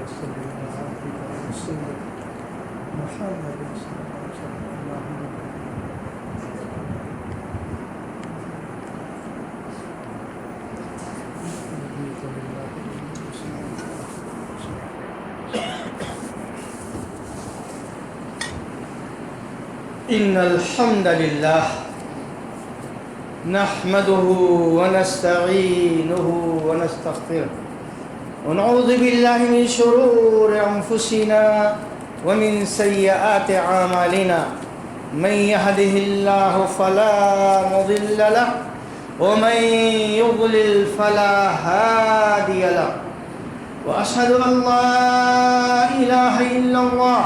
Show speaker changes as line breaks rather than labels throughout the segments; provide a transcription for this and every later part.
وصل على عبدك ورسولك محمد صلى الله عليه وسلم. اللهم رضيت بالله
إن الحمد لله نحمده ونستعينه ونستغفره ونعوذ بالله من شرور أنفسنا ومن سيئات أعمالنا من يهده الله فلا مضل له ومن يضلل فلا هادي له وأشهد أن لا إله إلا الله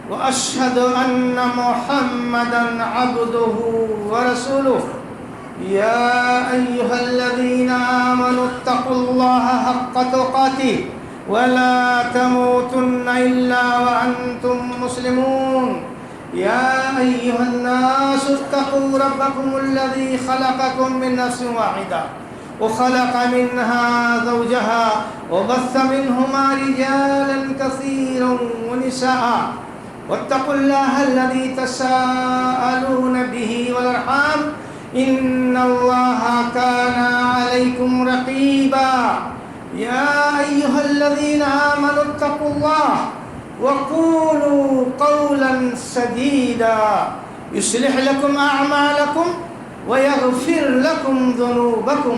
وأشهد أن محمدًا عبده ورسوله يا أيها الذين آمنوا اتقوا الله حق تقاته ولا تموتن إلا وأنتم مسلمون يا أيها الناس اتقوا ربكم الذي خلقكم من نفس واحدة وخلق منها زوجها وبث منهما رجالا كثيرا ونساء واتقوا الله الذي تساءلون به والأرحام إن الله كان عليكم رقيبا يا أيها الذين آمنوا اتقوا الله وقولوا قولا سديدا يصلح لكم أعمالكم ويغفر لكم ذنوبكم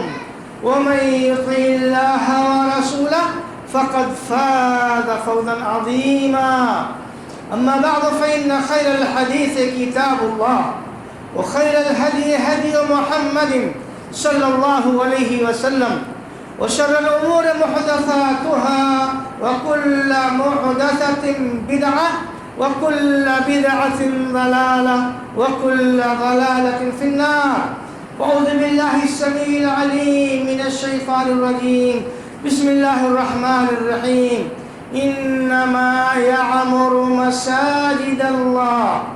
ومن يطع الله ورسوله فقد فاز فوزا عظيما أما بعد فإن خير الحديث كتاب الله وخير الهدي هدي محمد صلى الله عليه وسلم وشر الأمور محدثاتها وكل محدثة بدعة وكل بدعة ضلالة وكل ضلالة في النار. أعوذ بالله السميع العليم من الشيطان الرجيم. بسم الله الرحمن الرحيم. إنما يعمر مساجد الله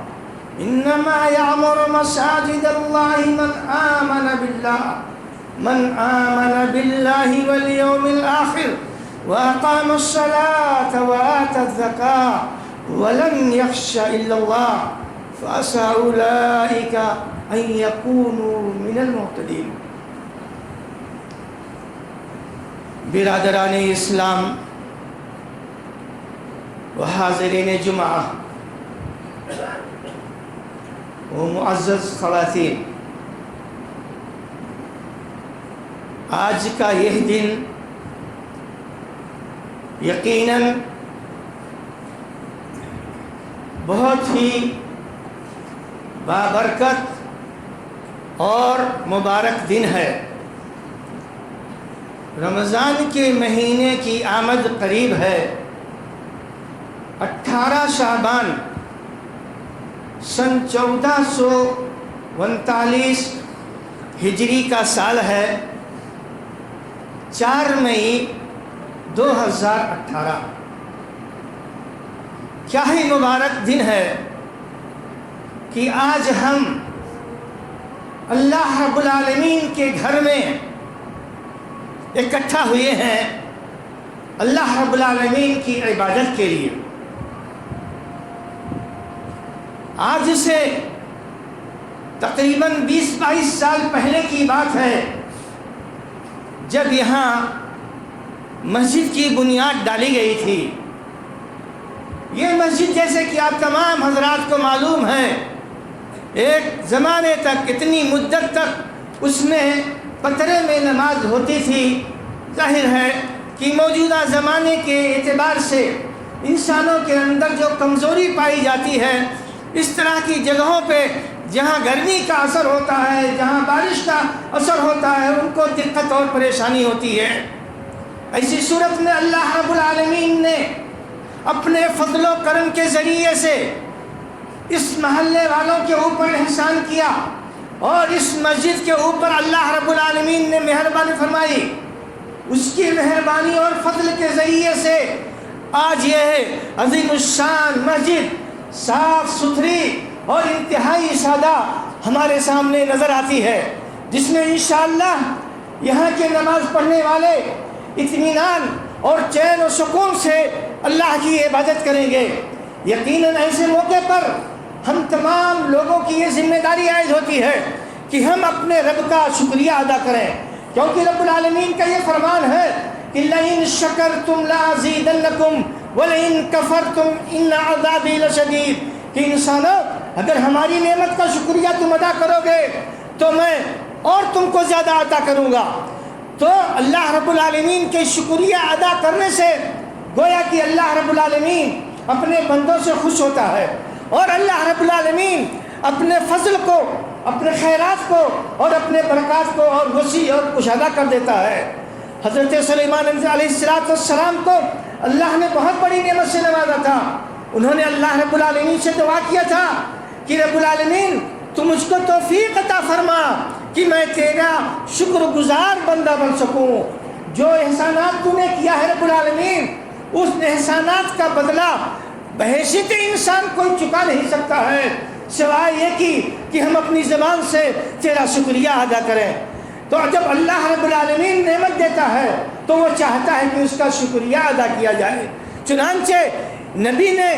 من آمن بالله واليوم الآخر وأقام الصلاة وآتى الزكاة ولم يخش إلا الله فعسى أولئك أن يكونوا من المهتدين. برادران اسلام و حاضرین جمعہ و معزز خواتین، آج کا یہ دن یقیناً بہت ہی بابرکت اور مبارک دن ہے۔ رمضان کے مہینے کی آمد قریب ہے۔ 18 شعبان سن 1439 ہجری کا سال ہے۔ 4 مئی 2018 کیا ہی مبارک دن ہے کہ آج ہم اللہ رب العالمین کے گھر میں اکٹھا ہوئے ہیں اللہ رب العالمین کی عبادت کے لیے۔ آج سے تقریباً 20-22 سال پہلے کی بات ہے جب یہاں مسجد کی بنیاد ڈالی گئی تھی۔ یہ مسجد جیسے کہ آپ تمام حضرات کو معلوم ہے، ایک زمانے تک، اتنی مدت تک اس میں پتھرے میں نماز ہوتی تھی۔ ظاہر ہے کہ موجودہ زمانے کے اعتبار سے انسانوں کے اندر جو کمزوری پائی جاتی ہے، اس طرح کی جگہوں پہ جہاں گرمی کا اثر ہوتا ہے، جہاں بارش کا اثر ہوتا ہے، ان کو دقت اور پریشانی ہوتی ہے۔ ایسی صورت میں اللہ رب العالمین نے اپنے فضل و کرم کے ذریعے سے اس محلے والوں کے اوپر احسان کیا اور اس مسجد کے اوپر اللہ رب العالمین نے مہربانی فرمائی۔ اس کی مہربانی اور فضل کے ذریعے سے آج یہ عظیم الشان مسجد صاف ستھری اور انتہائی سادہ ہمارے سامنے نظر آتی ہے، جس میں انشاءاللہ یہاں کے نماز پڑھنے والے اطمینان اور چین و سکون سے اللہ کی عبادت کریں گے۔ یقیناً ایسے موقع پر ہم تمام لوگوں کی یہ ذمہ داری عائد ہوتی ہے کہ ہم اپنے رب کا شکریہ ادا کریں، کیونکہ رب العالمین کا یہ فرمان ہے کہ لَإِن شَكَرْتُمْ لَأَزِيدَنَّكُمْ وَلَإِن كَفَرْتُمْ إِنَّ عَذَابِي لَشَدِيدٌ، کہ انسانوں اگر ہماری نعمت کا شکریہ تم ادا کرو گے تو میں اور تم کو زیادہ عطا کروں گا۔ تو اللہ رب العالمین کے شکریہ ادا کرنے سے گویا کہ اللہ رب العالمین اپنے بندوں سے خوش ہوتا ہے، اور اللہ رب العالمین اپنے فضل کو، اپنے خیرات کو اور اپنے برکات کو اور وسیع اور کشادہ کر دیتا ہے۔ حضرت سلیمان علیہ السلام کو اللہ نے بہت بڑی نعمت سے نوازا تھا۔ انہوں نے اللہ رب العالمین سے دعا کیا تھا کہ رب العالمین تو مجھ کو توفیق عطا فرما کہ میں تیرا شکر گزار بندہ بن سکوں۔ جو احسانات تو نے کیا ہے رب العالمین، اس احسانات کا بدلہ بحیثیت انسان کوئی چکا نہیں سکتا ہے سوائے یہ کہ ہم اپنی زبان سے تیرا شکریہ ادا کریں۔ تو جب اللہ رب العالمین نعمت دیتا ہے تو وہ چاہتا ہے کہ اس کا شکریہ ادا کیا جائے۔ چنانچہ نبی نے،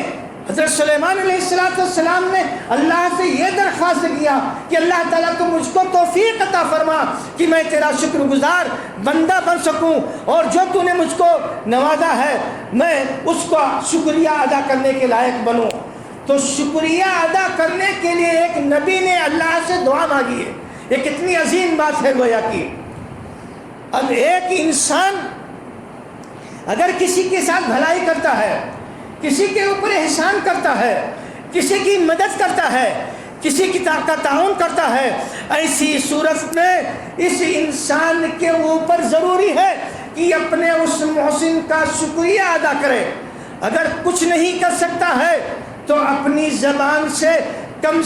حضرت سلیمان علیہ السلام نے اللہ سے یہ درخواست کیا کہ اللہ تعالیٰ تو مجھ کو توفیق عطا فرما کہ میں تیرا شکر گزار بندہ بن سکوں، اور جو تو نے مجھ کو نوازا ہے میں اس کا شکریہ ادا کرنے کے لائق بنوں۔ تو شکریہ ادا کرنے کے لیے ایک نبی نے اللہ سے دعا مانگی ہے، یہ کتنی عظیم بات ہے گویا کی۔ اب ایک انسان اگر کسی کے ساتھ بھلائی کرتا ہے، کسی کے اوپر احسان کرتا ہے، کسی کی مدد کرتا ہے، کسی کی کا تعاون کرتا ہے، ایسی صورت میں اس انسان کے اوپر ضروری ہے کہ اپنے اس محسن کا شکریہ ادا کرے۔ اگر کچھ نہیں کر سکتا ہے تو اپنی زبان سے کم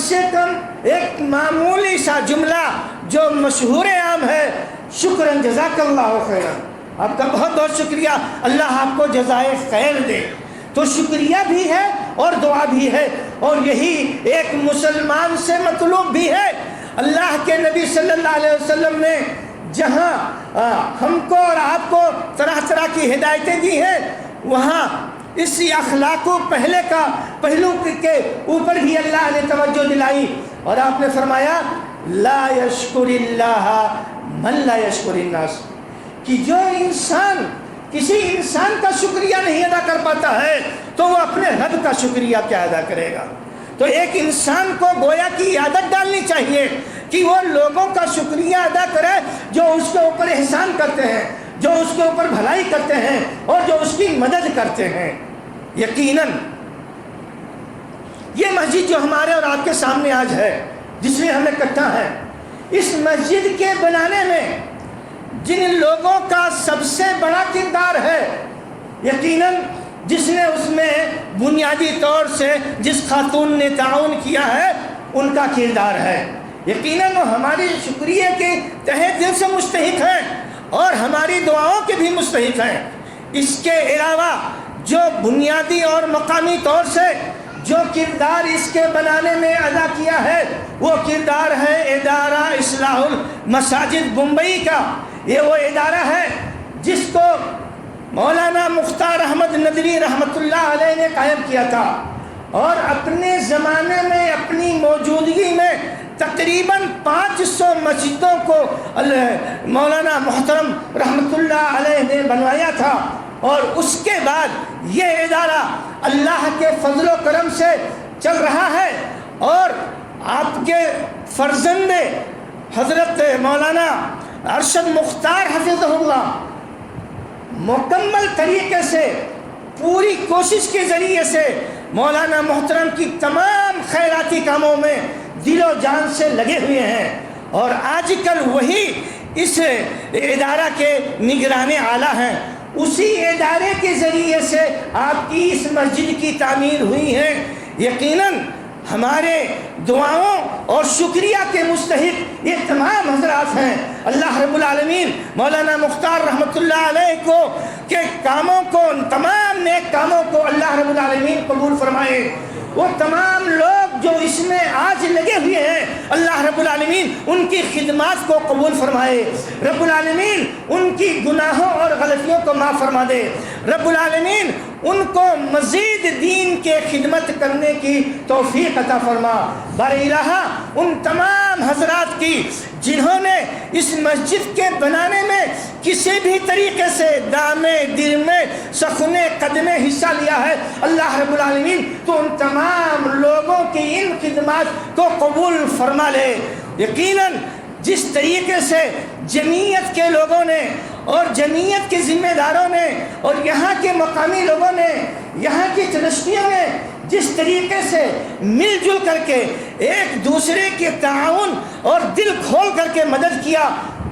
ایک معمولی سا جملہ جو مشہور عام ہے، شکراً جزاک اللہ خیراً، آپ کا بہت بہت شکریہ، اللہ آپ کو جزائے خیر دے۔ تو شکریہ بھی ہے اور دعا بھی ہے، اور یہی ایک مسلمان سے مطلوب بھی ہے۔ اللہ کے نبی صلی اللہ علیہ وسلم نے جہاں ہم کو اور آپ کو طرح طرح کی ہدایتیں دی ہیں، وہاں اس اخلاق و پہلو کے اوپر بھی اللہ نے توجہ دلائی، اور آپ نے فرمایا لا یشکر اللہ من لا یشکر الناس، کہ جو انسان کسی انسان کا شکریہ نہیں ادا کر پاتا ہے تو وہ اپنے رب کا شکریہ کیا ادا کرے گا۔ تو ایک انسان کو گویا کی عادت ڈالنی چاہیے کہ وہ لوگوں کا شکریہ ادا کرے جو اس کے اوپر احسان کرتے ہیں، جو اس کے اوپر بھلائی کرتے ہیں اور جو اس کی مدد کرتے ہیں۔ یقیناً یہ مسجد جو ہمارے اور آپ کے سامنے آج ہے، جس میں ہمیں اکٹھا ہے، اس مسجد کے بنانے میں جن لوگوں کا سب سے بڑا کردار ہے، یقیناً جس نے اس میں بنیادی طور سے جس خاتون نے تعاون کیا ہے ان کا کردار ہے۔ یقیناً وہ ہماری شکریہ کے تہہ دل سے مستحق ہیں اور ہماری دعاؤں کے بھی مستحق ہیں۔ اس کے علاوہ جو بنیادی اور مقامی طور سے جو کردار اس کے بنانے میں ادا کیا ہے، وہ کردار ہے ادارہ اصلاح المساجد بمبئی کا۔ یہ وہ ادارہ ہے جس کو مولانا مختار احمد ندوی رحمۃ اللہ علیہ نے قائم کیا تھا، اور اپنے زمانے میں اپنی موجودگی میں تقریباً 500 مسجدوں کو مولانا محترم رحمۃ اللہ علیہ نے بنوایا تھا۔ اور اس کے بعد یہ ادارہ اللہ کے فضل و کرم سے چل رہا ہے، اور آپ کے فرزند حضرت مولانا ارشد مختار حفظہ اللہ مکمل طریقے سے پوری کوشش کے ذریعے سے مولانا محترم کی تمام خیراتی کاموں میں دل و جان سے لگے ہوئے ہیں، اور آج کل وہی اس ادارہ کے نگران اعلیٰ ہیں۔ اسی ادارے کے ذریعے سے آپ کی اس مسجد کی تعمیر ہوئی ہے۔ یقیناً ہمارے دعاؤں اور شکریہ کے مستحق یہ تمام حضرات ہیں۔ اللہ رب العالمین مولانا مختار رحمۃ اللہ علیہ کو کے کاموں کو، تمام نیک کاموں کو اللہ رب العالمین قبول فرمائے۔ وہ تمام لوگ جو اس میں آج لگے ہوئے ہیں، اللہ رب العالمین ان کی خدمات کو قبول فرمائے۔ رب العالمین ان کی گناہوں اور غلطیوں کو معاف فرما دے۔ رب العالمین ان کو مزید دین کے خدمت کرنے کی توفیق عطا فرما۔ بار الہ ان تمام حضرات کی جنہوں نے اس مسجد کے بنانے میں کسی بھی طریقے سے دامے درمے سخنے قدمے حصہ لیا ہے، اللہ رب العالمین تو ان تمام لوگوں کی ان خدمات کو قبول فرما لے۔ یقیناً جس طریقے سے جمعیت کے لوگوں نے اور جمعیت کے ذمہ داروں نے اور یہاں کے مقامی لوگوں نے، یہاں کی ٹرسٹیوں نے جس طریقے سے مل جل کر کے ایک دوسرے کے تعاون اور دل کھول کر کے مدد کیا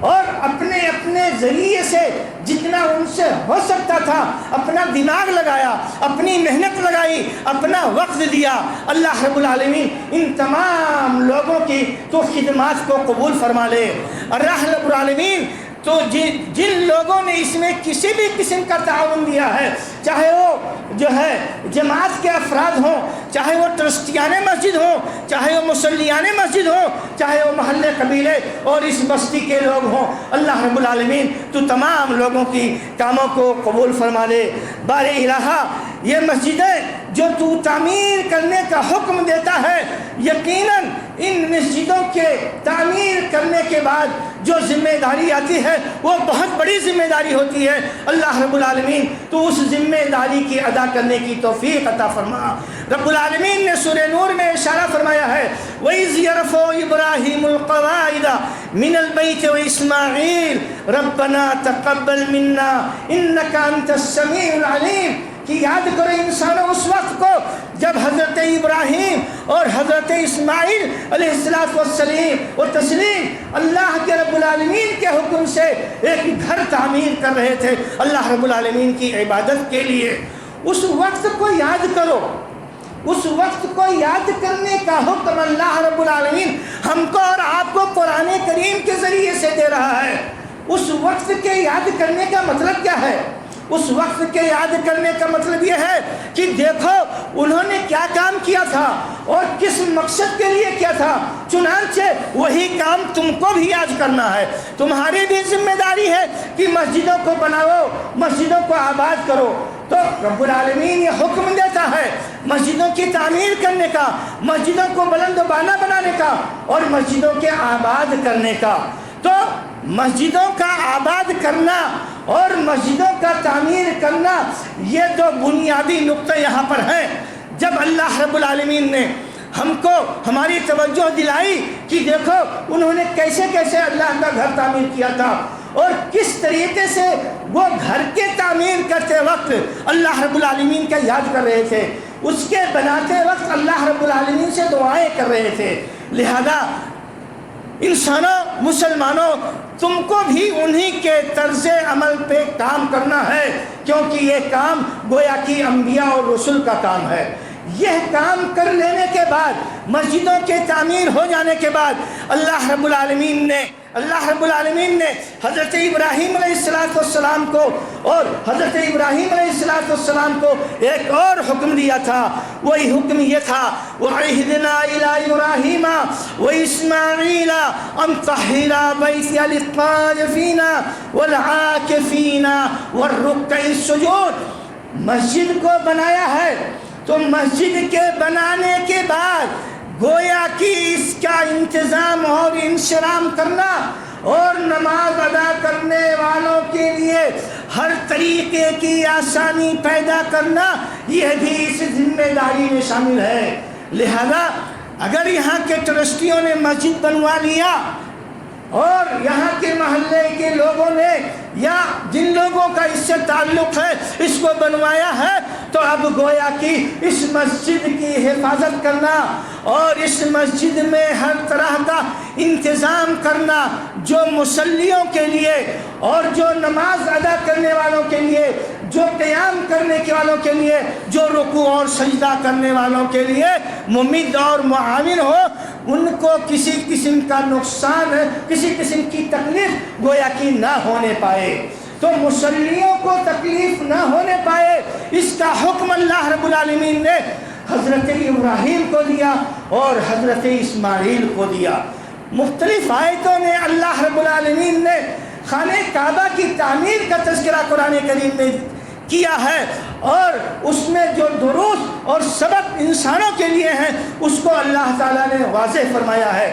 اور اپنے اپنے ذریعے سے جتنا ان سے ہو سکتا تھا اپنا دماغ لگایا، اپنی محنت لگائی، اپنا وقت دیا، اللہ رب العالمین ان تمام لوگوں کی تو خدمات کو قبول فرما لے۔ اللہ رب العالمین تو جن لوگوں نے اس میں کسی بھی قسم کا تعاون دیا ہے، چاہے وہ جو ہے جماعت کے افراد ہوں، چاہے وہ ٹرسٹیان مسجد ہوں، چاہے وہ مصلیان مسجد ہوں، چاہے وہ محلے قبیلے اور اس بستی کے لوگ ہوں، اللہ رب العالمین تو تمام لوگوں کی کاموں کو قبول فرما لے۔ بار الہ یہ مسجدیں جو تو تعمیر کرنے کا حکم دیتا ہے، یقیناً ان مسجدوں کے تعمیر کرنے کے بعد جو ذمہ داری آتی ہے وہ بہت بڑی ذمہ داری ہوتی ہے، اللہ رب العالمین تو اس ذمہ داری کی ادا کرنے کی توفیق عطا فرما۔ رب العالمین نے سورہ نور میں اشارہ فرمایا ہے وَإِذْ يَرْفَعُ إِبْرَاهِيمُ الْقَوَاعِدَ مِنَ الْبَيْتِ وَإِسْمَاعِيلُ رَبَّنَا تَقَبَّلْ مِنَّا إِنَّكَ أَنْتَ السَّمِيعُ الْعَلِيمُ کہ یاد کرو انسانوں اس وقت کو جب حضرت ابراہیم اور حضرت اسماعیل علیہ السلام و تسلیم اللہ کے رب العالمین کے حکم سے ایک گھر تعمیر کر رہے تھے اللہ رب العالمین کی عبادت کے لیے۔ اس وقت کو یاد کرو، اس وقت کو یاد کرنے کا حکم اللہ رب العالمین ہم کو اور آپ کو قرآن کریم کے ذریعے سے دے رہا ہے۔ اس وقت کے یاد کرنے کا مطلب کیا ہے؟ اس وقت کے یاد کرنے کا مطلب یہ ہے کہ دیکھو انہوں نے کیا کام کیا تھا اور کس مقصد کے لیے کیا تھا، چنانچہ وہی کام تم کو بھی یاد کرنا ہے۔ تمہاری بھی ذمہ داری ہے کہ مسجدوں کو بناؤ، مسجدوں کو آباد کرو۔ تو رب العالمین یہ حکم دیتا ہے مسجدوں کی تعمیر کرنے کا، مسجدوں کو بلند و بالا بنانے کا اور مسجدوں کے آباد کرنے کا۔ تو مسجدوں کا آباد کرنا اور مسجدوں کا تعمیر کرنا یہ دو بنیادی نقطے یہاں پر ہیں۔ جب اللہ رب العالمین نے ہم کو ہماری توجہ دلائی کہ دیکھو انہوں نے کیسے کیسے اللہ کا گھر تعمیر کیا تھا اور کس طریقے سے وہ گھر کے تعمیر کرتے وقت اللہ رب العالمین کا یاد کر رہے تھے، اس کے بناتے وقت اللہ رب العالمین سے دعائیں کر رہے تھے، لہذا انسانوں مسلمانوں تم کو بھی انہی کے طرز عمل پہ کام کرنا ہے، کیونکہ یہ کام گویا کہ انبیاء اور رسول کا کام ہے۔ یہ کام کر لینے کے بعد مسجدوں کے تعمیر ہو جانے کے بعد اللہ رب العالمین نے حضرت ابراہیم علیہ السلام کو اور حضرت ابراہیم علیہ السلام کو ایک اور حکم دیا تھا۔ وہی حکم یہ تھا وَعِهْدْنَا إِلَىٰ إِبْرَاهِيمَ وَإِسْمَاعِيلَ أَن طَهِّرَا بَيْتِيَ لِلطَّائِفِينَ وَالْعَاكِفِينَ وَالرُّكَّعِ السُّجُودِ۔ مسجد کو بنایا ہے تو مسجد کے بنانے کے بعد گویا کہ اس کا انتظام اور انشرام کرنا اور نماز ادا کرنے والوں کے لیے ہر طریقے کی آسانی پیدا کرنا یہ بھی اس ذمہ داری میں شامل ہے۔ لہذا اگر یہاں کے ٹرسٹیوں نے مسجد بنوا لیا اور یہاں کے محلے کے لوگوں نے یا جن لوگوں کا اس سے تعلق ہے اس کو بنوایا ہے تو اب گویا کہ اس مسجد کی حفاظت کرنا اور اس مسجد میں ہر طرح کا انتظام کرنا جو مصلیوں کے لیے اور جو نماز ادا کرنے والوں کے لیے، جو قیام کرنے کے والوں کے لیے، جو رکوع اور سجدہ کرنے والوں کے لیے ممد اور معاون ہو، ان کو کسی قسم کا نقصان، کسی قسم کی تکلیف گویا کہ نہ ہونے پائے، تو مصلیوں کو تکلیف نہ ہونے پائے، اس کا حکم اللہ رب العالمین نے حضرت ابراہیم کو دیا اور حضرت اسماعیل کو دیا۔ مختلف آیتوں میں اللہ رب العالمین نے خانہ کعبہ کی تعمیر کا تذکرہ قرآن کریم میں کیا ہے، اور اس میں جو دروس اور سبق انسانوں کے لیے ہیں اس کو اللہ تعالیٰ نے واضح فرمایا ہے۔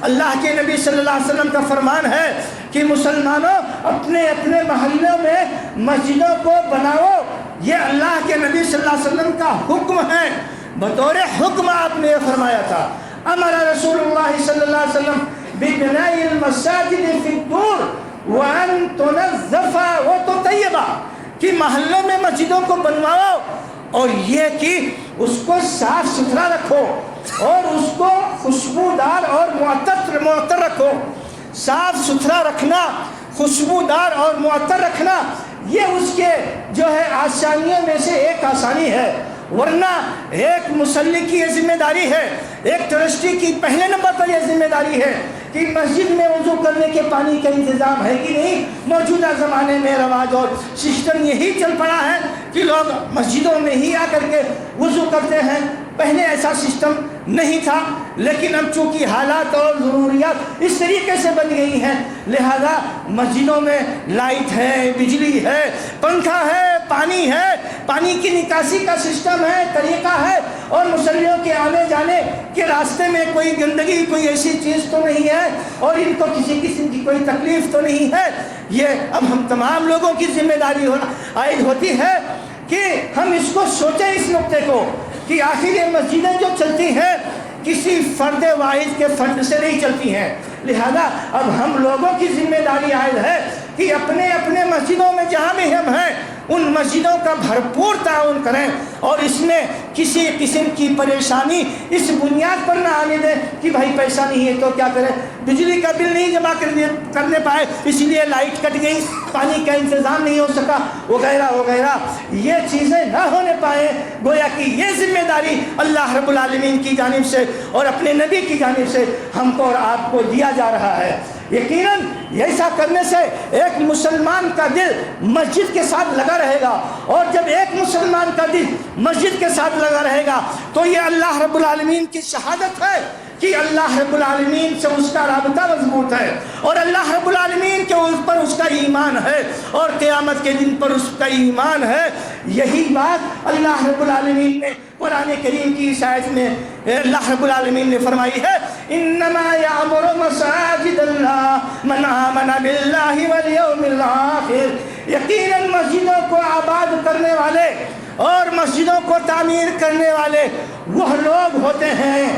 اللہ کے نبی صلی اللہ علیہ وسلم کا فرمان ہے کہ مسلمانوں اپنے اپنے محلوں میں مسجدوں کو بناؤ۔ یہ اللہ کے نبی صلی اللہ علیہ وسلم کا حکم ہے، بطور حکم آپ نے یہ فرمایا تھا۔ امر رسول اللہ صلی اللہ علیہ وسلم ببناء المساجد فی الدور وان تنظف وتطیب، کہ محلوں میں مسجدوں کو بنواؤ اور یہ کہ اس کو صاف ستھرا رکھو اور اس کو خوشبودار اور معطر رکھو۔ صاف ستھرا رکھنا، خوشبودار اور معطر رکھنا، یہ اس کے جو ہے آسانیوں میں سے ایک آسانی ہے۔ ورنہ ایک مصلی کی یہ ذمہ داری ہے، ایک ٹرسٹی کی پہلے نمبر پر یہ ذمہ داری ہے کہ مسجد میں وضو کرنے کے پانی کا انتظام ہے کہ نہیں۔ موجودہ زمانے میں رواج اور سسٹم یہی چل پڑا ہے کہ لوگ مسجدوں میں ہی آ کر کے وضو کرتے ہیں۔ پہلے ایسا سسٹم نہیں تھا، لیکن اب چونکہ حالات اور ضروریات اس طریقے سے بن گئی ہیں، لہذا مسجدوں میں لائٹ ہے، بجلی ہے، پنکھا ہے، پانی ہے، پانی کی نکاسی کا سسٹم ہے، طریقہ ہے، اور مصلیوں کے آنے جانے کے راستے میں کوئی گندگی، کوئی ایسی چیز تو نہیں ہے، اور ان کو کسی قسم کی کوئی تکلیف تو نہیں ہے۔ یہ اب ہم تمام لوگوں کی ذمہ داری عائد ہوتی ہے کہ ہم اس کو سوچیں، اس نقطے کو، کہ آخر یہ مسجدیں جو چلتی ہیں کسی فرد واحد کے فنڈ سے نہیں چلتی ہیں، لہذا اب ہم لوگوں کی ذمہ داری عائد ہے کہ اپنے اپنے مسجدوں میں جہاں بھی ہم ہیں ان مسجدوں کا بھرپور تعاون کریں، اور اس میں کسی قسم کی پریشانی اس بنیاد پر نہ آنے دیں کہ بھائی پیسہ نہیں ہے تو کیا کریں، بجلی کا بل نہیں جمع کرنے پائے اس لیے لائٹ کٹ گئی، پانی کا انتظام نہیں ہو سکا، وغیرہ وغیرہ، یہ چیزیں نہ ہونے پائیں۔ گویا کہ یہ ذمہ داری اللہ رب العالمین کی جانب سے اور اپنے نبی کی جانب سے ہم کو اور آپ کو دیا جا رہا ہے۔ یقیناً ایسا کرنے سے ایک مسلمان کا دل مسجد کے ساتھ لگا رہے گا، اور جب ایک مسلمان کا دل مسجد کے ساتھ لگا رہے گا تو یہ اللہ رب العالمین کی شہادت ہے کہ اللہ رب العالمین سے اس کا رابطہ مضبوط ہے، اور اللہ رب العالمین کے اوپر اس کا ایمان ہے، اور قیامت کے دن پر اس کا ایمان ہے۔ یہی بات اللہ رب العالمین نے قرآن کریم کی اس آیت میں اللہ رب العالمین نے فرمائی ہے، انما یعمر مساجد اللہ من آمن باللہ والیوم الآخر۔ یقیناً مسجدوں کو آباد کرنے والے اور مسجدوں کو تعمیر کرنے والے وہ لوگ ہوتے ہیں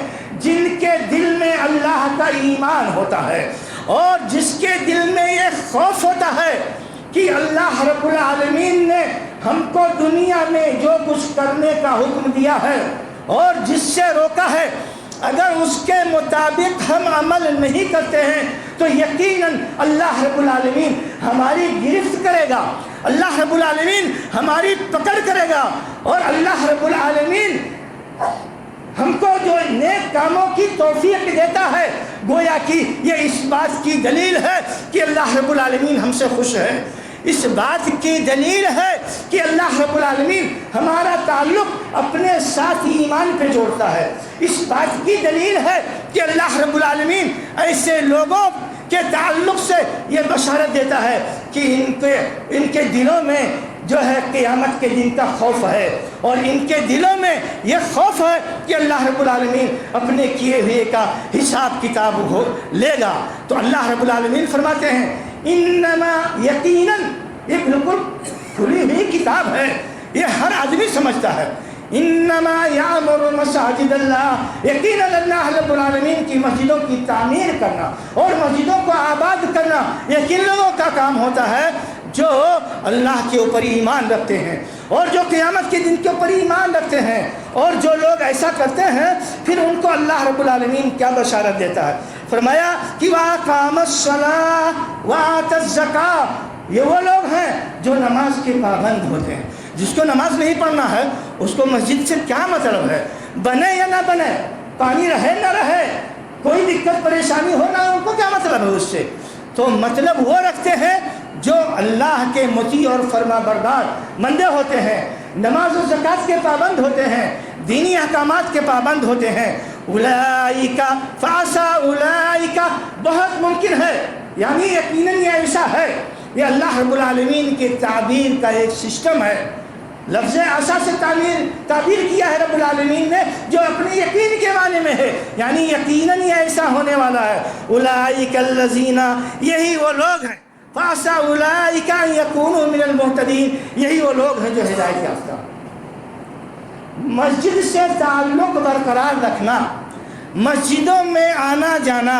جن کے دل میں اللہ کا ایمان ہوتا ہے، اور جس کے دل میں یہ خوف ہوتا ہے کہ اللہ رب العالمین نے ہم کو دنیا میں جو کچھ کرنے کا حکم دیا ہے اور جس سے روکا ہے، اگر اس کے مطابق ہم عمل نہیں کرتے ہیں تو یقیناً اللہ رب العالمین ہماری گرفت کرے گا، اللہ رب العالمین ہماری پکڑ کرے گا، اور اللہ رب العالمین ہم کو جو نیک کاموں کی توفیق دیتا ہے، گویا کہ یہ اس بات کی دلیل ہے کہ اللہ رب العالمین ہم سے خوش ہے۔ اس بات کی دلیل ہے کہ اللہ رب العالمین ہمارا تعلق اپنے ساتھ ایمان پہ جوڑتا ہے۔ اس بات کی دلیل ہے کہ اللہ رب العالمین ایسے لوگوں کے تعلق سے یہ بشارت دیتا ہے کہ ان کے دلوں میں جو ہے قیامت کے دن کا خوف ہے، اور ان کے دلوں میں یہ خوف ہے کہ اللہ رب العالمین اپنے کیے ہوئے کا حساب کتاب لے گا۔ تو اللہ رب العالمین فرماتے ہیں انما، یقیناً، یہ بالکل کھلی ہوئی کتاب ہے، یہ ہر آدمی سمجھتا ہے۔ انما یعمر مساجد اللہ، یقیناً اللہ رب العالمین کی مسجدوں کی تعمیر کرنا اور مسجدوں کو آباد کرنا یہ کن لوگوں کا کام ہوتا ہے؟ جو اللہ کے اوپر ایمان رکھتے ہیں اور جو قیامت کے دن کے اوپر ایمان رکھتے ہیں، اور جو لوگ ایسا کرتے ہیں پھر ان کو اللہ رب العالمین کیا بشارت دیتا ہے؟ فرمایا کہ وَأَقَامَ الصَّلَاةَ وَآتَى الزَّكَاةَ، یہ وہ لوگ ہیں جو نماز کے پابند ہوتے ہیں۔ جس کو نماز نہیں پڑھنا ہے اس کو مسجد سے کیا مطلب ہے؟ بنے یا نہ بنے، پانی رہے نہ رہے، کوئی دقت پریشانی ہو نہ، ان کو کیا مطلب ہے اس سے؟ تو مطلب وہ رکھتے ہیں جو اللہ کے مطیع اور فرما بردار بندے ہوتے ہیں، نماز و زکوٰۃ کے پابند ہوتے ہیں، دینی احکامات کے پابند ہوتے ہیں۔ اولئک فعسى اولئک، بہت ممکن ہے، یعنی یقیناً یہ ایسا ہے یہ اللہ رب العالمین کے تعبیر کا ایک سسٹم ہے. لفظ عصا سے تعبیر کیا ہے رب العالمین نے جو اپنے یقین کے معنی میں ہے، یعنی یقیناً یہ ایسا ہونے والا ہے. اولئک الذین، یہی وہ لوگ ہیں، فعسى اولئک ان یکونوا من المہتدین، یہی وہ لوگ ہیں جو ہدایت یافتہ. مسجد سے تعلق برقرار رکھنا، مسجدوں میں آنا جانا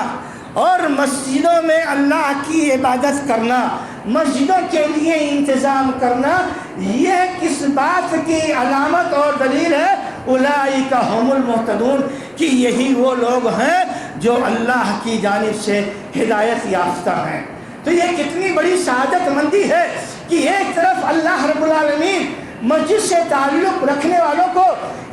اور مسجدوں میں اللہ کی عبادت کرنا، مسجدوں کے لیے انتظام کرنا، یہ کس بات کی علامت اور دلیل ہے؟ اولئک هم المہتدون، کہ یہی وہ لوگ ہیں جو اللہ کی جانب سے ہدایت یافتہ ہیں. تو یہ کتنی بڑی سعادت مندی ہے کہ ایک طرف اللہ رب العالمین مسجد سے تعلق رکھنے والوں کو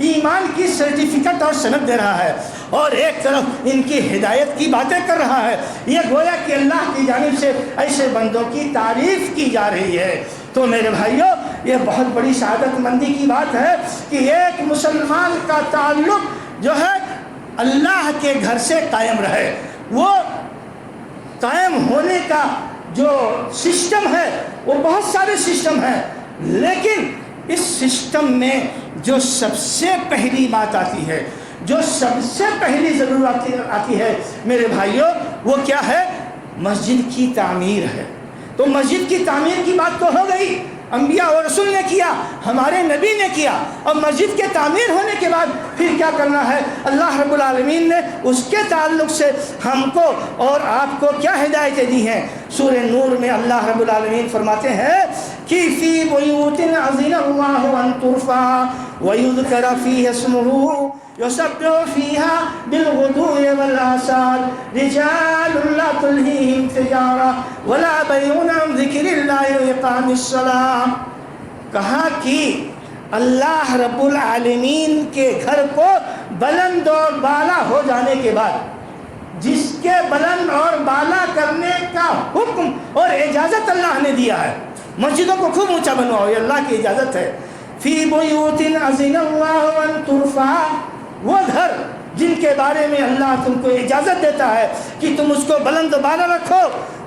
ایمان کی سرٹیفکیٹ اور سند دے رہا ہے، اور ایک طرف ان کی ہدایت کی باتیں کر رہا ہے. یہ گویا کہ اللہ کی جانب سے ایسے بندوں کی تعریف کی جا رہی ہے. تو میرے بھائیوں، یہ بہت بڑی سعادت مندی کی بات ہے کہ ایک مسلمان کا تعلق جو ہے اللہ کے گھر سے قائم رہے. وہ قائم ہونے کا جو سسٹم ہے وہ بہت سارے سسٹم ہیں، لیکن اس سسٹم میں جو سب سے پہلی بات آتی ہے، جو سب سے پہلی ضرورت آتی ہے میرے بھائیوں، وہ کیا ہے؟ مسجد کی تعمیر ہے. تو مسجد کی تعمیر کی بات تو ہو گئی، انبیاء اور رسول نے کیا، ہمارے نبی نے کیا. اب مسجد کے تعمیر ہونے کے بعد پھر کیا کرنا ہے؟ اللہ رب العالمین نے اس کے تعلق سے ہم کو اور آپ کو کیا ہدایتیں دی ہیں؟ سورہ نور میں اللہ رب العالمین فرماتے ہیں کہ فی بیوت اذن اللہ ان ترفع ویذکر فیہا اسمہ یسبح فیہا بالغدو والآصال رجال لا تلہیہم تجارہ ولا بیع عن ذکر اللہ واقام الصلاۃ. کہا کہ اللہ رب العالمین کے گھر کو بلند اور بالا ہو جانے کے بعد، جس کے بلند اور بالا کرنے کا حکم اور اجازت اللہ نے دیا ہے، مسجدوں کو خوب اونچا بنواؤ، یہ اللہ کی اجازت ہے. فی بیوت اذن اللہ ان ترفع، وہ گھر جن کے بارے میں اللہ تم کو اجازت دیتا ہے کہ تم اس کو بلند و بالا رکھو.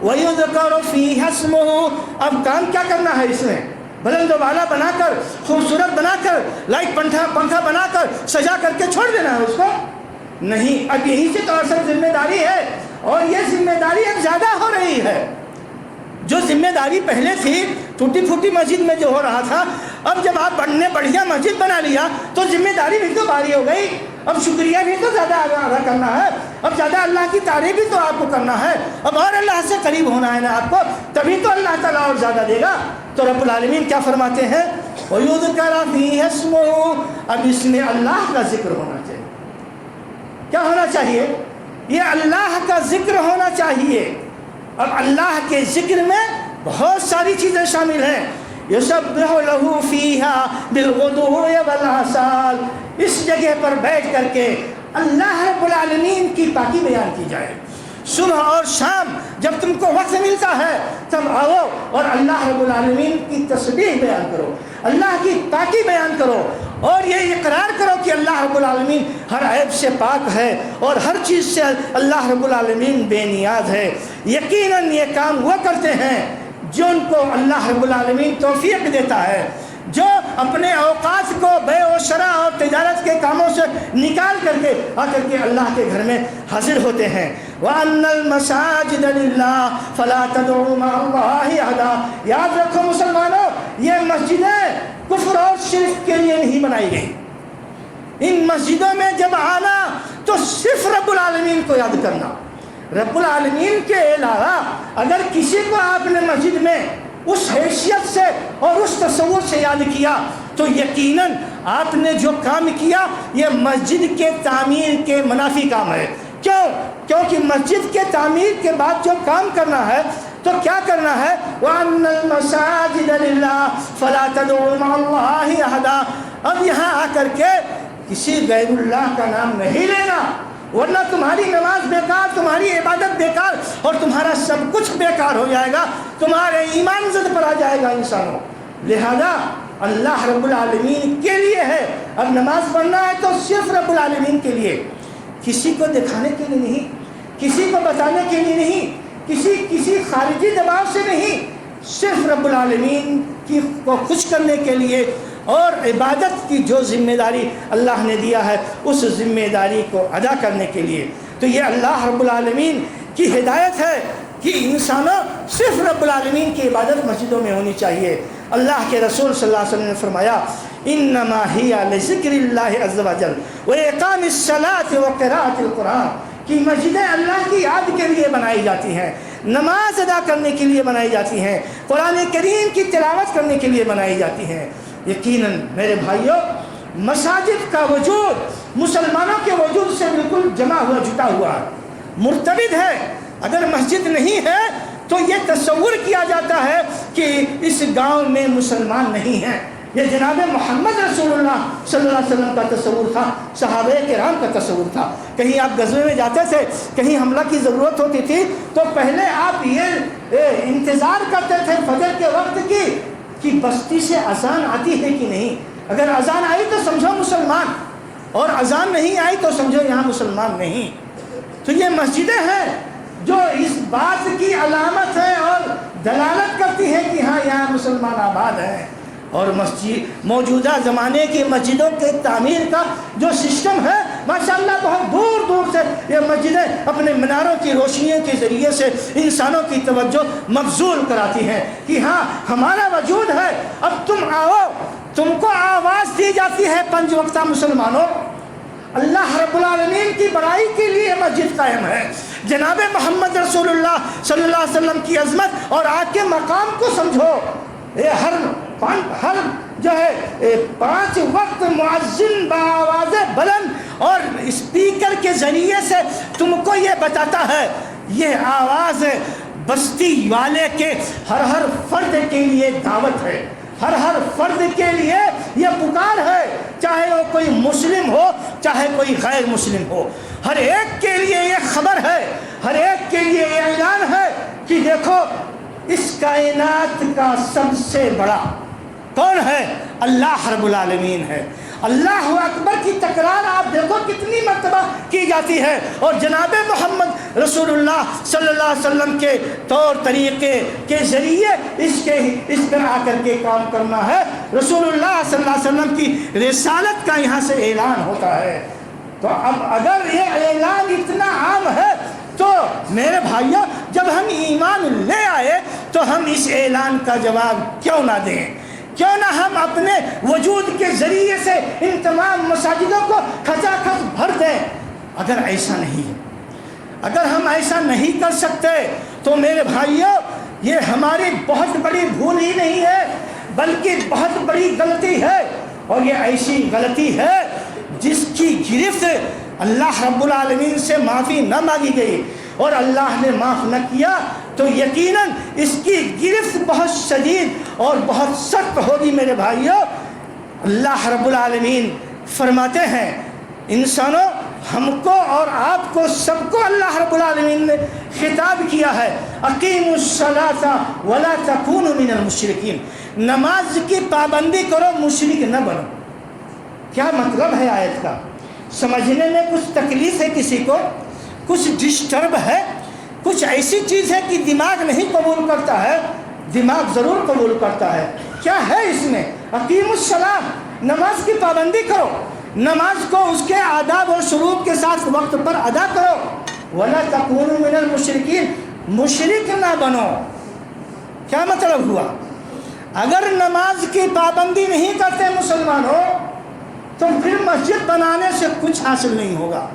وَيُذْكَرُ فِيهَا اسْمُهُ، اب کام کیا کرنا ہے اس میں؟ بلند و بالا بنا کر، خوبصورت بنا کر، لائٹ پنکھا بنا کر سجا کر کے چھوڑ دینا ہے اس کو؟ نہیں. اب یہی سے تو اصل ذمہ داری ہے، اور یہ ذمہ داری اب زیادہ ہو رہی ہے. جو ذمہ داری پہلے تھی ٹوٹی پھوٹی مسجد میں جو ہو رہا تھا، اب جب آپ نے بڑھیا مسجد بنا لیا تو ذمہ داری بھی تو بھاری ہو گئی. اب شکریہ بھی تو زیادہ ادا کرنا ہے، اب زیادہ اللہ کی تعریف بھی تو آپ کو کرنا ہے، اب اور اللہ سے قریب ہونا ہے نا آپ کو، تبھی تو اللہ تعالیٰ اور زیادہ دے گا. تو رب العالمین کیا فرماتے ہیں؟ وَيُذْكَرَ فِيهَا اسْمُهُ، اب اس میں اللہ کا ذکر ہونا چاہیے. کیا ہونا چاہیے؟ یہ اللہ کا ذکر ہونا چاہیے. اب اللہ کے ذکر میں بہت ساری چیزیں شامل ہیں. یسبح لہ فیہا بالغدو والآصال، اس جگہ پر بیٹھ کر کے اللہ رب العالمین کی پاکی بیان کی جائے. صبح اور شام جب تم کو وقت ملتا ہے تب آؤ اور اللہ رب العالمین کی تسبیح بیان کرو، اللہ کی پاکی بیان کرو، اور یہ اقرار کرو کہ اللہ رب العالمین ہر عیب سے پاک ہے اور ہر چیز سے اللہ رب العالمین بے نیاز ہے. یقیناً یہ کام وہ کرتے ہیں جو ان کو اللہ رب العالمین توفیق دیتا ہے، جو اپنے اوقات کو بے و شرع اور تجارت کے کاموں سے نکال کر کے آ کر کے اللہ کے گھر میں حاضر ہوتے ہیں. وَأَنَّ الْمَسَاجِدَ لِلَّهِ فَلَا تَدْعُوا مَعَ اللَّهِ أَحَدًا. یاد رکھو مسلمانوں، یہ مسجدیں کفر اور شرک کے لیے نہیں بنائی گئی. ان مسجدوں میں جب آنا تو صرف رب العالمین کو یاد کرنا. رب العالمین کے علاوہ اگر کسی کو آپ نے مسجد میں اس حیثیت سے اور اس تصور سے یاد کیا تو یقیناً آپ نے جو کام کیا یہ مسجد کے تعمیر کے منافی کام ہے. کیوں؟ کیونکہ مسجد کے تعمیر کے بعد جو کام کرنا ہے تو کیا کرنا ہے؟ وَأَنَّ الْمَسَاجِدَ لِلَّهِ فَلَا تَدْعُوا مَعَ اللَّهِ أَحَدًا. اب یہاں آ کر کے کسی غیر اللہ کا نام نہیں لینا، ورنہ تمہاری نماز بیکار، تمہاری عبادت بیکار اور تمہارا سب کچھ بیکار ہو جائے گا، تمہارے ایمان زد پر آ جائے گا انسانوں. لہذا اللہ رب العالمین کے لیے ہے. اب نماز پڑھنا ہے تو صرف رب العالمین کے لیے، کسی کو دکھانے کے لیے نہیں، کسی کو بتانے کے لیے نہیں، کسی خارجی دباؤ سے نہیں، صرف رب العالمین کو خوش کرنے کے لیے اور عبادت کی جو ذمہ داری اللہ نے دیا ہے اس ذمہ داری کو ادا کرنے کے لیے. تو یہ اللہ رب العالمین کی ہدایت ہے کہ انسانوں صرف رب العالمین کی عبادت مسجدوں میں ہونی چاہیے. اللہ کے رسول صلی اللہ علیہ وسلم نے فرمایا انما ہی لذکر اللہ عز وجل واقام الصلاۃ وقراءۃ القرآن کہ مسجدیں اللہ کی یاد کے لیے بنائی جاتی ہیں، نماز ادا کرنے کے لیے بنائی جاتی ہیں، قرآن کریم کی تلاوت کرنے کے لیے بنائی جاتی ہیں. یقیناً میرے بھائیوں مساجد کا وجود مسلمانوں کے وجود سے بالکل جمع ہوا جٹا ہوا ہے، مرتبط ہے. اگر مسجد نہیں ہے تو یہ تصور کیا جاتا ہے کہ اس گاؤں میں مسلمان نہیں ہیں. یہ جناب محمد رسول اللہ صلی اللہ علیہ وسلم کا تصور تھا، صحابہ کرام کا تصور تھا. کہیں آپ غزوے میں جاتے تھے، کہیں حملہ کی ضرورت ہوتی تھی تو پہلے آپ یہ انتظار کرتے تھے فجر کے وقت کی کہ بستی سے اذان آتی ہے کہ نہیں. اگر اذان آئی تو سمجھو مسلمان، اور اذان نہیں آئی تو سمجھو یہاں مسلمان نہیں. تو یہ مسجدیں ہیں جو اس بات کی علامت ہے اور دلالت کرتی ہے کہ ہاں یہاں مسلمان آباد ہیں. اور مسجد موجودہ زمانے کی مسجدوں کے تعمیر کا جو سسٹم ہے ماشاءاللہ بہت دور دور سے یہ مسجدیں اپنے میناروں کی روشنیوں کے ذریعے سے انسانوں کی توجہ مبذول کراتی ہیں کہ ہاں ہمارا وجود ہے، اب تم آؤ. تم کو آواز دی جاتی ہے 5 وقتہ مسلمانوں. اللہ رب العالمین کی بڑائی کے لیے مسجد قائم ہے. جناب محمد رسول اللہ صلی اللہ علیہ وسلم کی عظمت اور آج کے مقام کو سمجھو. ہر جو ہے 5 وقت مؤذن بآواز بلند اور اسپیکر کے ذریعے سے تم کو یہ بتاتا ہے. یہ آواز بستی والے کے ہر فرد کے لیے دعوت ہے، ہر فرد کے لیے یہ پکار ہے، چاہے وہ کوئی مسلم ہو چاہے کوئی غیر مسلم ہو. ہر ایک کے لیے یہ خبر ہے، ہر ایک کے لیے یہ اعلان ہے کہ دیکھو اس کائنات کا سب سے بڑا کون ہے؟ اللہ رب العالمین ہے. اللہ اکبر کی تکرار آپ دیکھو کتنی مرتبہ کی جاتی ہے، اور جناب محمد رسول اللہ صلی اللہ علیہ وسلم کے طور طریقے کے ذریعے اس پر آ کر کے کام کرنا ہے. رسول اللہ صلی اللہ علیہ وسلم کی رسالت کا یہاں سے اعلان ہوتا ہے. تو اب اگر یہ اعلان اتنا عام ہے تو میرے بھائیوں جب ہم ایمان لے آئے تو ہم اس اعلان کا جواب کیوں نہ دیں؟ کیوں نہ ہم اپنے وجود کے ذریعے سے ان تمام مساجدوں کو کھچا کھچ بھر دیں؟ اگر ایسا نہیں ہے، اگر ہم ایسا نہیں کر سکتے تو میرے بھائیوں یہ ہماری بہت بڑی بھول ہی نہیں ہے بلکہ بہت بڑی غلطی ہے. اور یہ ایسی غلطی ہے جس کی گرفت اللہ رب العالمین سے معافی نہ مانگی گئی اور اللہ نے معاف نہ کیا تو یقیناً اس کی گرفت بہت شدید اور بہت سخت ہوگی. میرے بھائیوں اللہ رب العالمین فرماتے ہیں انسانوں ہم کو اور آپ کو سب کو اللہ رب العالمین نے خطاب کیا ہے اقیموا الصلاۃ ولا تکونوا من المشرکین. نماز کی پابندی کرو، مشرک نہ بنو. کیا مطلب ہے آیت کا؟ سمجھنے میں کچھ تکلیف ہے، کسی کو کچھ ڈسٹرب ہے، کچھ ایسی چیز ہے کہ دماغ نہیں قبول کرتا ہے؟ دماغ ضرور قبول کرتا ہے. کیا ہے اس میں؟ اقیم الصلاۃ، نماز کی پابندی کرو، نماز کو اس کے آداب اور شروط کے ساتھ وقت پر ادا کرو. ولا تکونوا من المشرکین، مشرک نہ بنو. کیا مطلب ہوا؟ اگر نماز کی پابندی نہیں کرتے مسلمانوں تو پھر مسجد بنانے سے کچھ حاصل نہیں ہوگا.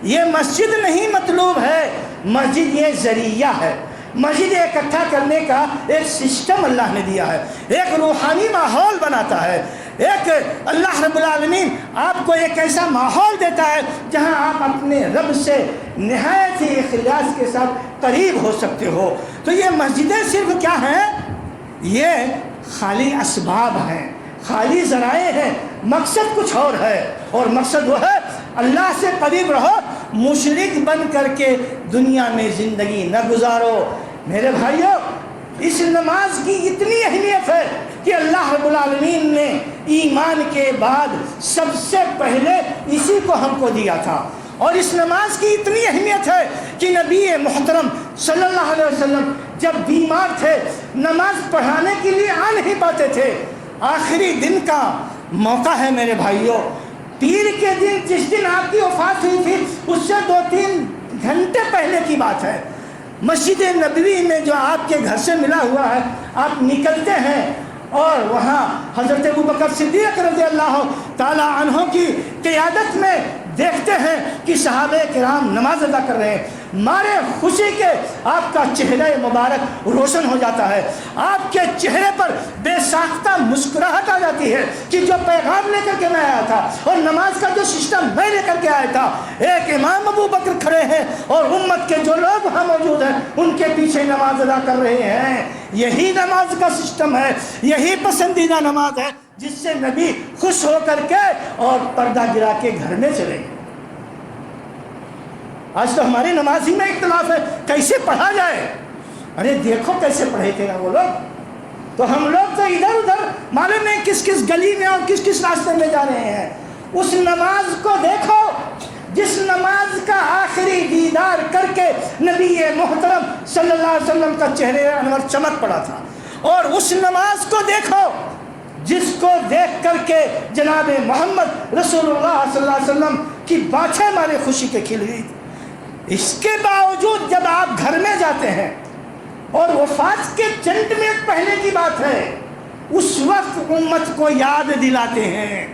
یہ مسجد نہیں مطلوب ہے، مسجد یہ ذریعہ ہے. مسجد اکٹھا کرنے کا ایک سسٹم اللہ نے دیا ہے، ایک روحانی ماحول بناتا ہے. ایک اللہ رب العالمین آپ کو ایک ایسا ماحول دیتا ہے جہاں آپ اپنے رب سے نہایت ہی اخلاص کے ساتھ قریب ہو سکتے ہو. تو یہ مسجدیں صرف کیا ہیں؟ یہ خالی اسباب ہیں، خالی ذرائع ہیں. مقصد کچھ اور ہے، اور مقصد وہ ہے اللہ سے قریب رہو، مشرک بن کر کے دنیا میں زندگی نہ گزارو. میرے بھائیوں اس نماز کی اتنی اہمیت ہے کہ اللہ رب العالمین نے ایمان کے بعد سب سے پہلے اسی کو ہم کو دیا تھا. اور اس نماز کی اتنی اہمیت ہے کہ نبی محترم صلی اللہ علیہ وسلم جب بیمار تھے نماز پڑھانے کے لیے آ نہیں پاتے تھے. آخری دن کا موقع ہے میرے بھائیوں. پیر کے دن جس دن آپ کی وفات ہوئی تھی اس سے 2-3 گھنٹے پہلے کی بات ہے. مسجد نبوی میں جو آپ کے گھر سے ملا ہوا ہے آپ نکلتے ہیں اور وہاں حضرت ابوبکر صدیق رضی اللہ تعالی عنہ کی قیادت میں دیکھتے ہیں کہ صحابہ کرام نماز ادا کر رہے ہیں. مارے خوشی کے آپ کا چہرہ مبارک روشن ہو جاتا ہے. آپ کے چہرے پر بے ساختہ مسکراہٹ آ جاتی ہے کہ جو پیغام لے کر کے میں آیا تھا اور نماز کا جو سسٹم میں لے کر کے آیا تھا, ایک امام ابو بکر کھڑے ہیں اور امت کے جو لوگ وہاں موجود ہیں ان کے پیچھے نماز ادا کر رہے ہیں. یہی نماز کا سسٹم ہے, یہی پسندیدہ نماز ہے جس سے نبی خوش ہو کر کے اور پردہ گرا کے گھر میں چلے گئے. آج تو ہماری نماز ہی میں اختلاف ہے کیسے پڑھا جائے. ارے دیکھو کیسے پڑھے تھے وہ لوگ, تو ہم لوگ تو ادھر ادھر معلوم نہیں کس کس گلی میں اور کس کس راستے میں جا رہے ہیں. اس نماز کو دیکھو جس نماز کا آخری دیدار کر کے نبی محترم صلی اللہ علیہ وسلم کا چہرہ انور چمک پڑا تھا, اور اس نماز کو دیکھو جس کو دیکھ کر کے جناب محمد رسول اللہ صلی اللہ علیہ وسلم کی باتیں ہمارے خوشی کے کھل گئی تھی. اس کے باوجود جب آپ گھر میں جاتے ہیں اور وفات کے چند منٹ پہلے کی بات ہے, اس وقت امت کو یاد دلاتے ہیں,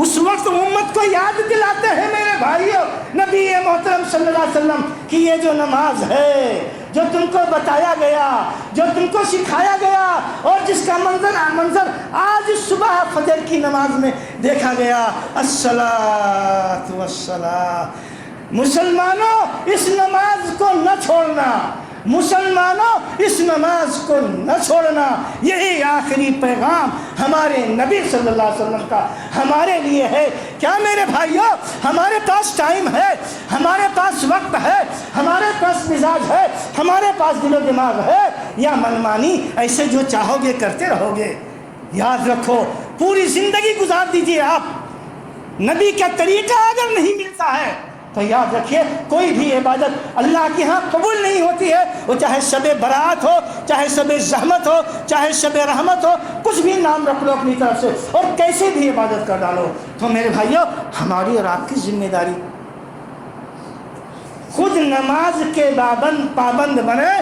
اس وقت امت کو یاد دلاتے ہیں میرے بھائیوں نبی محترم صلی اللہ علیہ وسلم کی یہ جو نماز ہے, جو تم کو بتایا گیا, جو تم کو سکھایا گیا, اور جس کا منظر آج صبح فجر کی نماز میں دیکھا گیا. الصلاۃ والسلام. مسلمانوں اس نماز کو نہ چھوڑنا, مسلمانوں اس نماز کو نہ چھوڑنا. یہی آخری پیغام ہمارے نبی صلی اللہ علیہ وسلم کا ہمارے لیے ہے. کیا میرے بھائیوں ہمارے پاس ٹائم ہے, ہمارے پاس وقت ہے, ہمارے پاس مزاج ہے, ہمارے پاس دل و دماغ ہے, یا منمانی ایسے جو چاہو گے کرتے رہو گے؟ یاد رکھو پوری زندگی گزار دیجیے آپ, نبی کا طریقہ اگر نہیں ملتا ہے تو یاد رکھیے کوئی بھی عبادت اللہ کے ہاں قبول نہیں ہوتی ہے. وہ چاہے شب برات ہو, چاہے شب زحمت ہو, چاہے شب رحمت ہو, کچھ بھی نام رکھ لو اپنی طرف سے اور کیسے بھی عبادت کر ڈالو. تو میرے بھائیوں ہماری اور آپ کی ذمہ داری خود نماز کے پابند بنے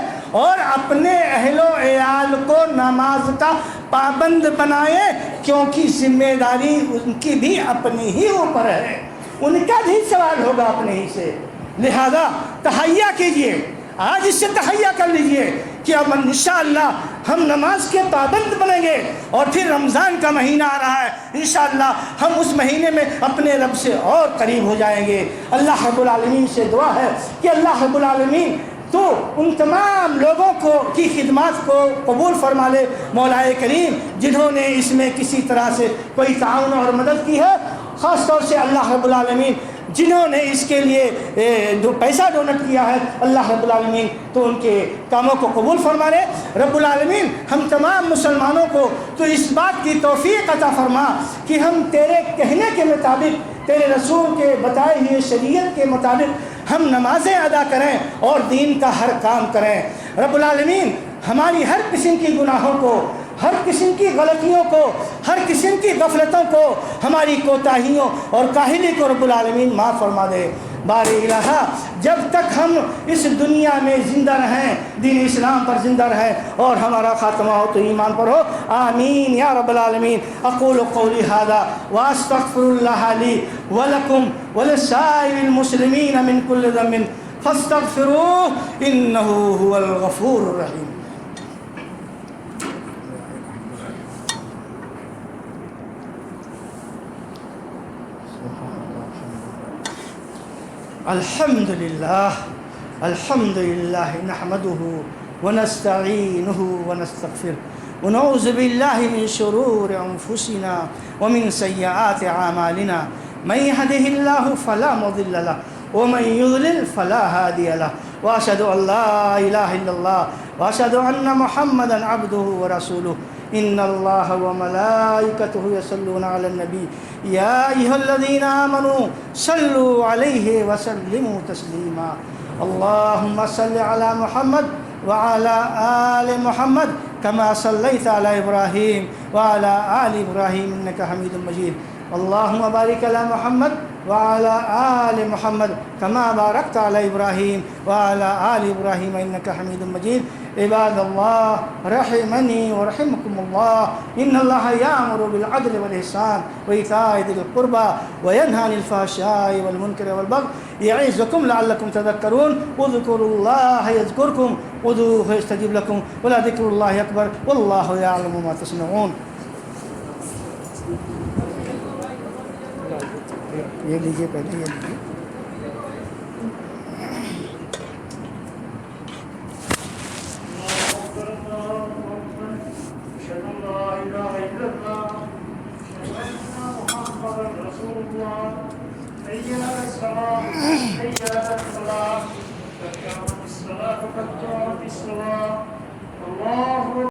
اور اپنے اہل و عیال کو نماز کا پابند بنائیں, کیونکہ ذمہ داری ان کی بھی اپنی ہی اوپر ہے, ان کا بھی سوال ہوگا اپنے ہی سے. لہذا تہیہ کیجئے, آج اس سے تہیہ کر لیجئے کہ اب انشاءاللہ ہم نماز کے پابند بنیں گے, اور پھر رمضان کا مہینہ آ رہا ہے, انشاءاللہ ہم اس مہینے میں اپنے رب سے اور قریب ہو جائیں گے. اللہ رب العالمین سے دعا ہے کہ اللہ رب العالمین تو ان تمام لوگوں کو کی خدمات کو قبول فرما لے. مولا کریم جنہوں نے اس میں کسی طرح سے کوئی تعاون اور مدد کی ہے, خاص طور سے اللہ رب العالمین جنہوں نے اس کے لیے جو پیسہ ڈونیٹ کیا ہے, اللہ رب العالمین تو ان کے کاموں کو قبول فرما لے. رب العالمین ہم تمام مسلمانوں کو تو اس بات کی توفیق عطا فرما کہ ہم تیرے کہنے کے مطابق, تیرے رسول کے بتائے ہوئے شریعت کے مطابق ہم نمازیں ادا کریں اور دین کا ہر کام کریں. رب العالمین ہماری ہر قسم کی گناہوں کو, ہر قسم کی غلطیوں کو, ہر قسم کی غفلتوں کو, ہماری کوتاہیوں اور کاہلی کو رب العالمین معاف فرما دے. بار الہ جب تک ہم اس دنیا میں زندہ رہیں, دین اسلام پر زندہ رہیں اور ہمارا خاتمہ ہو تو ایمان پر ہو. آمین یا رب العالمین. اقول قولی ھذا واستغفر اللہ لی ولکم ولسائر المسلمین من کل ذنب فاستغفروه انه هو الغفور الرحیم. الحمد لله نحمده ونستعينه ونستغفره ونعوذ بالله من شرور أنفسنا ومن سيئات أعمالنا. من يهده الله فلا مضل له ومن يضلل فلا هادي له, وأشهد أن لا إله إلا الله وأشهد أن محمدا عبده ورسوله. إن الله وملائكته يصلون على النبي يا أيها الذين آمنوا صلوا عليه وسلموا تسليما. اللهم صل على محمد
وعلى آل محمد كما صليت على إبراهيم وعلى آل إبراهيم إنك حميد مجيد اللهم بارك على محمد وعلى آل محمد كما باركت على إبراهيم وعلى آل إبراهيم إنك حميد مجيد عباد الله رحمني ورحمكم الله إن الله يأمر بالعدل والإحسان وإيتاء ذي القربى وينهى عن الفحشاء والمنكر والبغي يعظكم لعلكم تذكرون اذكروا الله يذكركم ادعوه يستجب لكم ولذكر الله أكبر والله يعلم ما تصنعون. یہ لیجیے پہلے یہ لیجیے.
اللہ